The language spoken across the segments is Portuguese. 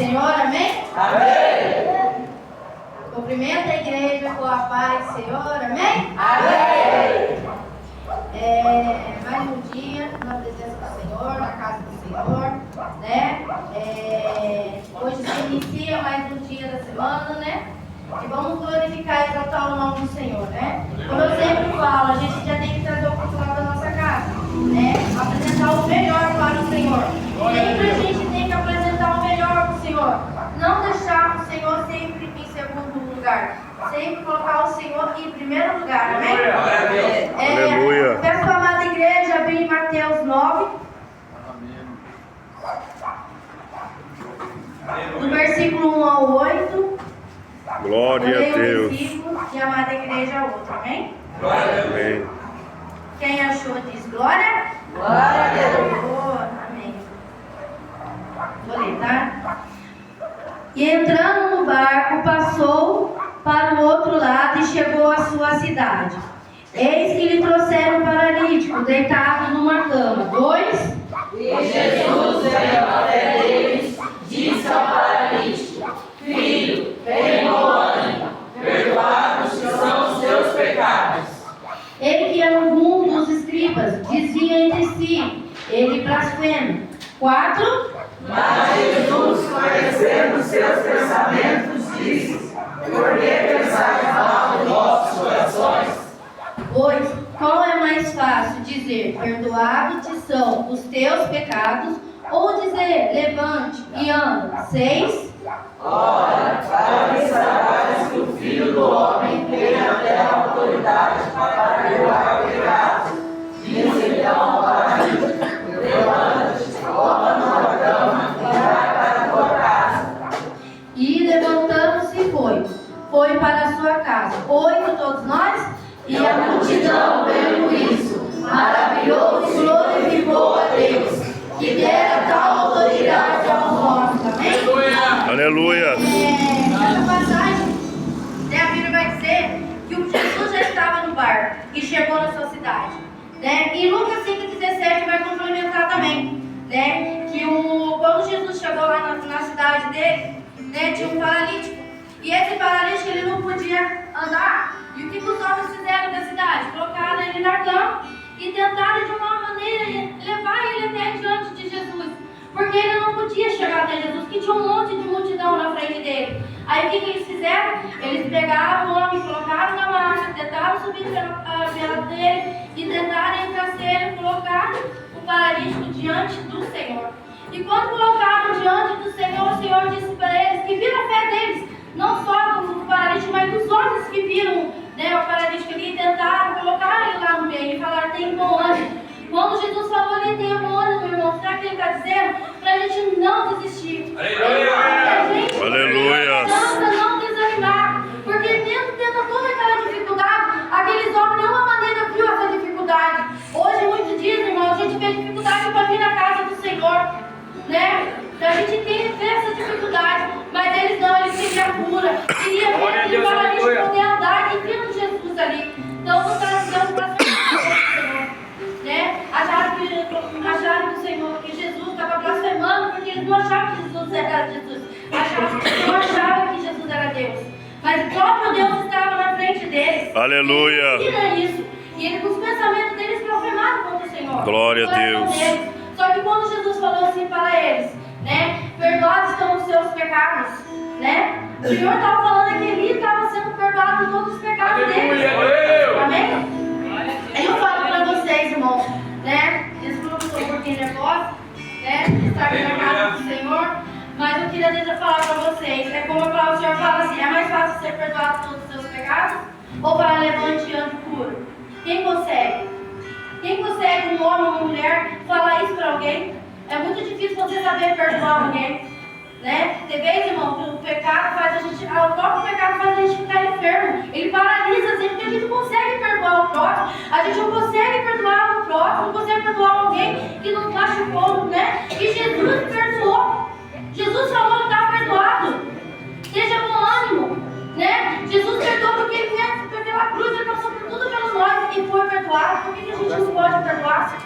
Senhor, amém? Amém. Cumprimenta a igreja com a paz do Senhor, amém? Amém. Mais um dia na presença do Senhor, na casa do Senhor, né? Hoje se inicia mais um dia da semana, né? E vamos glorificar e exaltar o nome do Senhor, né? Como eu sempre falo, a gente já tem que trazer o controle da nossa casa, né? Apresentar o melhor para o Senhor. Sempre a gente tem que apresentar o melhor para o Senhor. Não deixar o Senhor sempre em segundo lugar. Sempre colocar o Senhor em primeiro lugar, amém? Aleluia. Peço para a amada igreja abrir em Mateus 9. Do versículo 1 ao 8. Glória a Deus. E a amada igreja outro, amém? Amém. Quem achou diz glória? Glória a Deus. Oh, amém. Vou ler, tá? E entrando no barco, passou para o outro lado e chegou à sua cidade. Eis que lhe trouxeram um paralítico, deitado numa cama. 2. E Jesus, veio até eles, disse ao paralítico: Filho, tem bom ânimo, perdoados são os teus pecados. Ele que era um dos escribas, dizia entre si: ele blasfema. 4. Mas Jesus, conhecendo seus pensamentos, disse: Por que pensais mal em vossos corações? 8. Qual é mais fácil dizer: perdoados-te são os teus pecados, ou dizer: levante e anda? 6. Ora, para que saibais que o Filho do Homem tem até a autoridade para perdoar pecados. Diz então ao paralítico: levanta-te, toma tua cama e vai para a tua casa. E levantando-se foi para a sua casa. 8, todos nós. E a multidão, vendo isso, maravilhou-se e glorificou a Deus, que dera tal autoridade aos homens. Amém? Aleluia. Essa passagem, né, a Bíblia vai dizer que o Jesus já estava no barco e chegou na sua cidade, né? E Lucas 5,17 vai complementar também, né? Que quando Jesus chegou lá na cidade dele, né, tinha um paralítico. E esse paralítico ele não podia andar. E o que os homens fizeram da cidade? Colocaram ele na cama e tentaram de uma maneira levar ele até diante de Jesus. Porque ele não podia chegar até Jesus, que tinha um monte de multidão na frente dele. Aí o que eles fizeram? Eles pegaram o homem, colocaram na maca, tentaram subir pela dele e tentaram entrar ele, colocar o paralítico diante do Senhor. E quando colocaram diante do Senhor, o Senhor disse para eles que viram a fé deles, não só do paralítico, mas dos homens que viram, né, o paralítico ali e tentaram colocar ele lá no meio e falaram: tem bom ânimo. Quando Jesus falou ali, tem bom ânimo, meu irmão, sabe o que ele está dizendo? Para a gente não desistir. Aleluia. Para não desanimar. Porque tendo toda aquela dificuldade, aqueles homens de nenhuma maneira viu essa dificuldade. Hoje muitos dizem, irmão, a gente vê dificuldade para vir na casa do Senhor, né? A gente tem essa dificuldade, mas eles não, eles queriam a cura, queriam ver aquele paralítico poder andar e viram Jesus ali. Então, não está dizendo para o Senhor, né? Acharam que o Senhor, que Jesus estava blasfemando, porque eles não achavam que Jesus era Jesus, não achavam que Jesus era Deus, mas o próprio Deus estava na frente deles. Aleluia. E isso. E ele, os pensamentos deles blasfemaram contra o Senhor. Glória a Deus. Só que quando Jesus falou assim para eles, né? Perdoados estão os seus pecados, né? O Senhor estava falando que ele estava sendo perdoado de todos os pecados dele. Amém? Aí eu falo para vocês, irmãos, né? Desculpa que eu estou um pouquinho nervosa, né? Estar aqui na casa do Senhor. Mas eu queria falar para vocês, é como a palavra do Senhor fala assim: é mais fácil ser perdoado de todos os seus pecados ou para levante e ande puro? Quem consegue? Quem consegue, um homem ou uma mulher, falar isso para alguém? É muito difícil você saber perdoar alguém, né? Tem vezes, irmão, que o pecado faz a gente, o próprio pecado faz a gente ficar enfermo. Ele paralisa a gente, porque a gente não consegue perdoar o próximo. A gente não consegue perdoar o próximo, não consegue perdoar alguém que nos machucou, né? E Jesus perdoou. Jesus falou que está perdoado. Seja com ânimo, né? Jesus perdoou porque ele veio pela cruz, ele passou por tudo pelos nós e foi perdoado. Por que a gente não pode perdoar?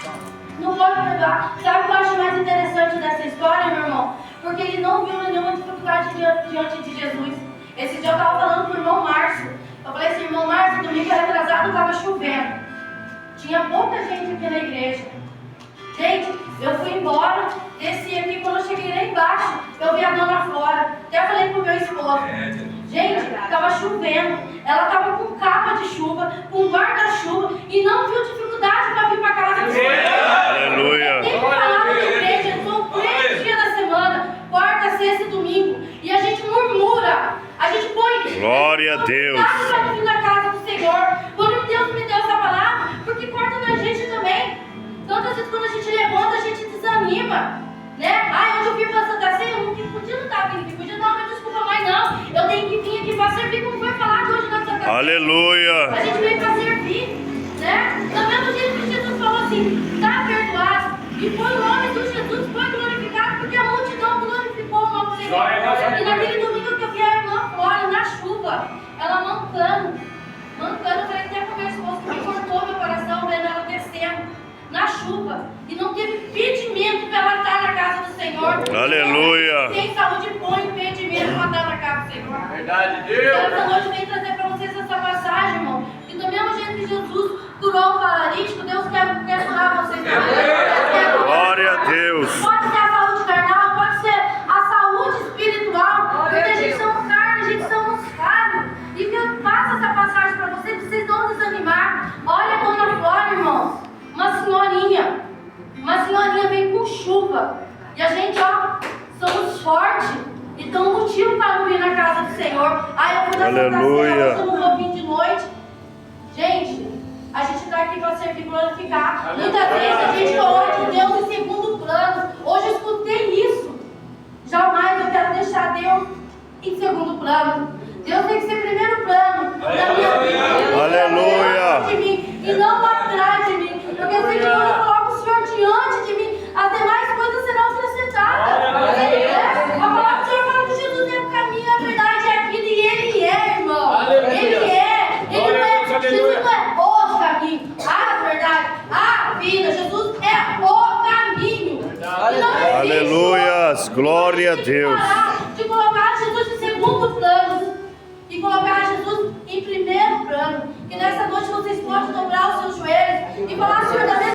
Não pode perdoar. Sabe o que eu acho mais interessante dessa história, meu irmão? Porque porque ele não viu nenhuma dificuldade diante de Jesus. Esse dia eu estava falando com o irmão Márcio. Eu falei assim, irmão Márcio, domingo retrasado estava chovendo. Tinha pouca gente aqui na igreja. Gente, eu fui embora, desci aqui, quando eu cheguei lá embaixo, eu vi a dona Flora. Até falei pro meu esposo. Gente, estava chovendo. Ela estava com capa de chuva, com guarda-chuva e não viu dificuldade para vir para casa. Aleluia. Tem que falar na igreja, são 3 dias da semana, quarta, sexta e domingo. E a gente murmura, a gente põe. Glória a Deus. Para vir na casa do Senhor. Quando Deus me deu essa palavra, porque corta na gente também. Tantas vezes quando a gente levanta, a gente desanima. Né? Ai, hoje eu vim para Santa Ceia, eu não podia não estar vindo aqui, podia dar uma desculpa, mas não. Eu tenho que vir aqui para servir, como foi falado hoje na Santa Ceia. Aleluia. A gente veio para servir, né? Do mesmo jeito que Jesus falou assim, está perdoado. E foi o nome de Jesus, foi glorificado, porque a multidão glorificou o nome do Senhor. E naquele domingo que eu vi a irmã Flora na chuva, ela mancando, eu falei até com meu esposo que me cortou meu coração, vendo ela descendo na chuva, e não teve impedimento para ela estar na casa do Senhor. Aleluia. Tem saúde, põe impedimento para estar na casa do Senhor. Verdade, Deus. Então, essa noite eu venho trazer para vocês essa passagem, irmão. Que do mesmo jeito que Jesus curou o paralítico, Deus quer curar vocês também. Glória a Deus. Pode ser a saúde carnal, pode ser a saúde espiritual, porque a gente somos carne, a gente somos falhos. E que eu passo essa passagem para vocês não desanimar. Olha a dona Flora, irmãos. Uma senhorinha veio com chuva. E a gente, ó, somos fortes. Então, um motivo para não vir na casa do Senhor. Aí eu fui na Santa Ceia, eu não vou vir de noite. Gente, a gente está aqui para servir e glorificar. Muitas vezes a gente coloca Deus em segundo plano. Hoje eu escutei isso. Jamais eu quero deixar Deus em segundo plano. Deus tem que ser primeiro plano da minha vida. Aleluia. De mim, e não atrás de mim. Porque eu sei que quando eu coloco o Senhor diante de mim, as demais coisas serão acrescentadas. A palavra do Senhor fala que Jesus é o caminho, a verdade é a vida, e Ele é, irmão. Ele é. Jesus não é o caminho, a verdade, a vida. Jesus é o caminho. E não existe Aleluias. Glória a Deus. de colocar Jesus em segundo plano e colocar Jesus em primeiro plano. Que nessa noite vocês possam dobrar os seus joelhos e falar, Senhor, da